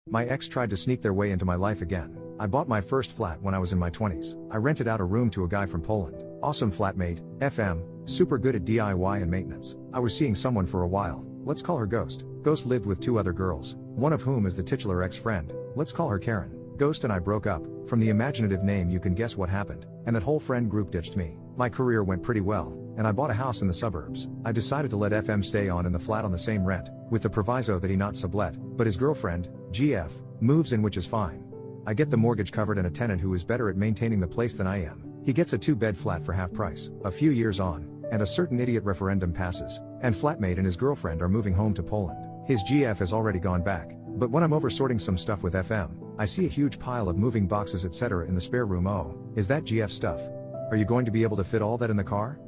My ex tried to sneak their way into my life again. I bought my first flat when I was in my 20s. I rented out a room to a guy from Poland. Awesome flatmate, FM, super good at DIY and maintenance. I was seeing someone for a while. Let's call her Ghost. Ghost lived with two other girls, one of whom is the titular ex-friend. Let's call her Karen. Ghost and I broke up. From the imaginative name you can guess what happened, and that whole friend group ditched me. My career went pretty well, and I bought a house in the suburbs. I decided to let FM stay on in the flat on the same rent, with the proviso that he not sublet, but his girlfriend, GF, moves in, which is fine. I get the mortgage covered and a tenant who is better at maintaining the place than I am. He gets a 2-bed flat for half price. A few years on, and a certain idiot referendum passes, and flatmate and his girlfriend are moving home to Poland. His GF has already gone back, but when I'm over sorting some stuff with FM, I see a huge pile of moving boxes etc. in the spare room. Oh, is that GF stuff? Are you going to be able to fit all that in the car?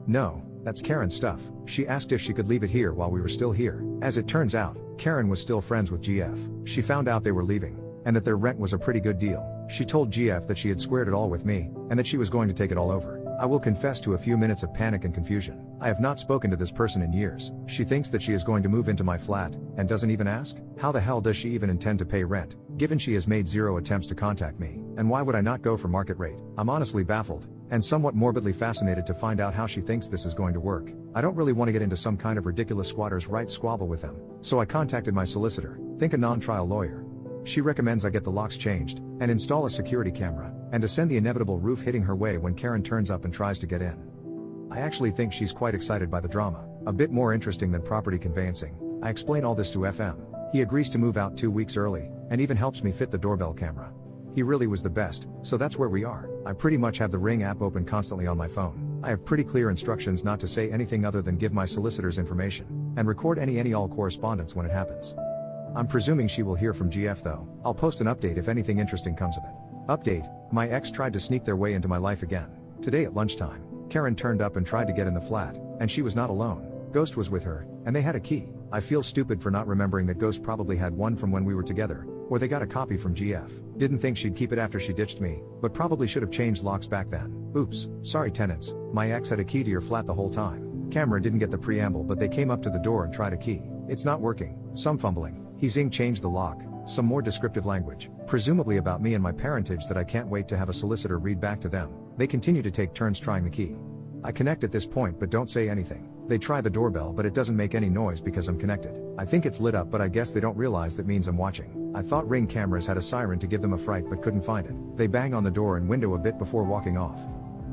No, that's Karen's stuff. She asked if she could leave it here while we were still here. As it turns out, Karen was still friends with GF. She found out they were leaving, and that their rent was a pretty good deal. She told GF that she had squared it all with me, and that she was going to take it all over. I will confess to a few minutes of panic and confusion. I have not spoken to this person in years. She thinks that she is going to move into my flat, and doesn't even ask? How the hell does she even intend to pay rent, given she has made 0 attempts to contact me? And why would I not go for market rate? I'm honestly baffled, and somewhat morbidly fascinated to find out how she thinks this is going to work. I don't really want to get into some kind of ridiculous squatters' rights squabble with them, so I contacted my solicitor, think a non-trial lawyer. She recommends I get the locks changed, and install a security camera, and to send the inevitable roof hitting her way when Karen turns up and tries to get in. I actually think she's quite excited by the drama, a bit more interesting than property conveyancing. I explain all this to FM. He agrees to move out 2 weeks early, and even helps me fit the doorbell camera. He really was the best, so that's where we are. I pretty much have the Ring app open constantly on my phone. I have pretty clear instructions not to say anything other than give my solicitor's information, and record any all correspondence when it happens. I'm presuming she will hear from GF though. I'll post an update if anything interesting comes of it. Update: my ex tried to sneak their way into my life again. Today at lunchtime, Karen turned up and tried to get in the flat, and she was not alone. Ghost was with her, and they had a key. I feel stupid for not remembering that Ghost probably had one from when we were together, or they got a copy from GF. Didn't think she'd keep it after she ditched me, but probably should have changed locks back then. Oops, sorry tenants, my ex had a key to your flat the whole time. Camera didn't get the preamble, but they came up to the door and tried a key. It's not working. Some fumbling. He's changed the lock, some more descriptive language, presumably about me and my parentage that I can't wait to have a solicitor read back to them. They continue to take turns trying the key. I connect at this point but don't say anything. They try the doorbell but it doesn't make any noise because I'm connected. I think it's lit up but I guess they don't realize that means I'm watching. I thought Ring cameras had a siren to give them a fright but couldn't find it. They bang on the door and window a bit before walking off.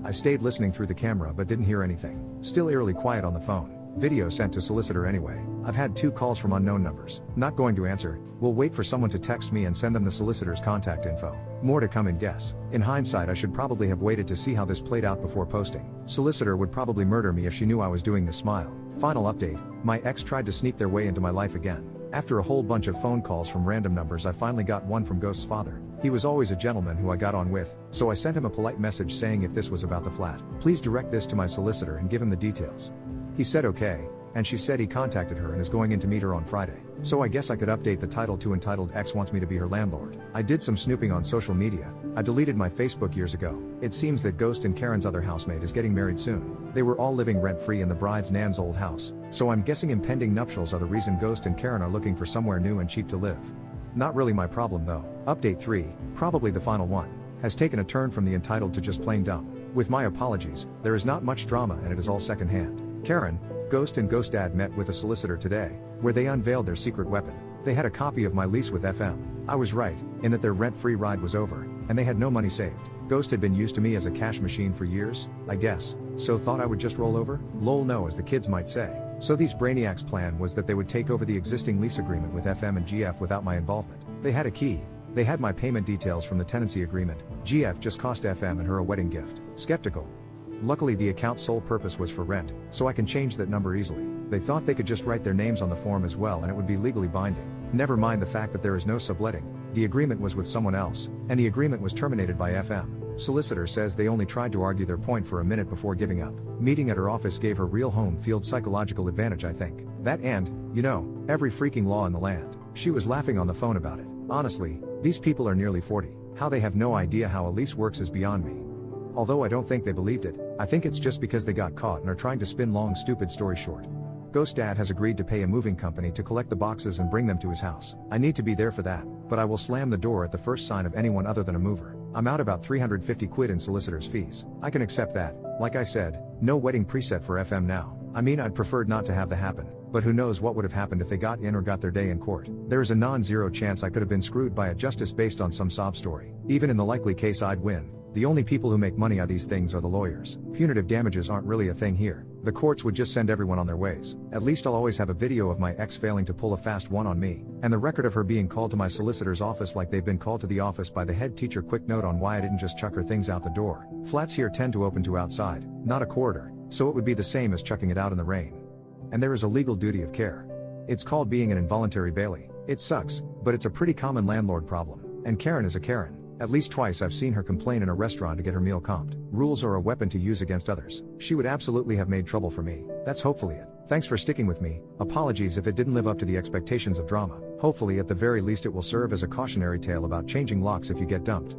I stayed listening through the camera but didn't hear anything. Still eerily quiet on the phone. Video sent to solicitor anyway. I've had 2 calls from unknown numbers. Not going to answer. Will wait for someone to text me and send them the solicitor's contact info. More to come in guess. In hindsight I should probably have waited to see how this played out before posting. Solicitor would probably murder me if she knew I was doing the smile. Final update: my ex tried to sneak their way into my life again. After a whole bunch of phone calls from random numbers I finally got one from Ghost's father. He was always a gentleman who I got on with, so I sent him a polite message saying if this was about the flat, please direct this to my solicitor and give him the details. He said okay, and she said he contacted her and is going in to meet her on Friday. So I guess I could update the title to entitled X wants me to be her landlord. I did some snooping on social media. I deleted my Facebook years ago. It seems that Ghost and Karen's other housemate is getting married soon. They were all living rent-free in the bride's nan's old house, so I'm guessing impending nuptials are the reason Ghost and Karen are looking for somewhere new and cheap to live. Not really my problem though. Update 3, probably the final one, has taken a turn from the entitled to just plain dumb. With my apologies, there is not much drama and it is all secondhand. Karen, Ghost and Ghost Dad met with a solicitor today, where they unveiled their secret weapon. They had a copy of my lease with FM. I was right, in that their rent-free ride was over, and they had no money saved. Ghost had been used to me as a cash machine for years, I guess, so thought I would just roll over? Lol no, as the kids might say. So these brainiacs' plan was that they would take over the existing lease agreement with FM and GF without my involvement. They had a key. They had my payment details from the tenancy agreement. GF just cost FM and her a wedding gift. Skeptical. Luckily the account's sole purpose was for rent, so I can change that number easily. They thought they could just write their names on the form as well and it would be legally binding. Never mind the fact that there is no subletting. The agreement was with someone else, and the agreement was terminated by FM. Solicitor says they only tried to argue their point for a minute before giving up. Meeting at her office gave her real home field psychological advantage I think. That and, every freaking law in the land. She was laughing on the phone about it. Honestly, these people are nearly 40. How they have no idea how a lease works is beyond me. Although I don't think they believed it, I think it's just because they got caught and are trying to spin long stupid story short. Ghost Dad has agreed to pay a moving company to collect the boxes and bring them to his house. I need to be there for that, but I will slam the door at the first sign of anyone other than a mover. I'm out about 350 quid in solicitor's fees. I can accept that. Like I said, no wedding preset for FM now. I mean, I'd preferred not to have that happen, but who knows what would have happened if they got in or got their day in court. There is a non-zero chance I could have been screwed by a justice based on some sob story. Even in the likely case I'd win, the only people who make money on these things are the lawyers. Punitive damages aren't really a thing here. The courts would just send everyone on their ways. At least I'll always have a video of my ex failing to pull a fast one on me, and the record of her being called to my solicitor's office like they've been called to the office by the head teacher. Quick note on why I didn't just chuck her things out the door. Flats here tend to open to outside, not a corridor, so it would be the same as chucking it out in the rain. And there is a legal duty of care. It's called being an involuntary bailee. It sucks, but it's a pretty common landlord problem. And Karen is a Karen. At least twice I've seen her complain in a restaurant to get her meal comped. Rules are a weapon to use against others. She would absolutely have made trouble for me. That's hopefully it. Thanks for sticking with me. Apologies if it didn't live up to the expectations of drama. Hopefully at the very least it will serve as a cautionary tale about changing locks if you get dumped.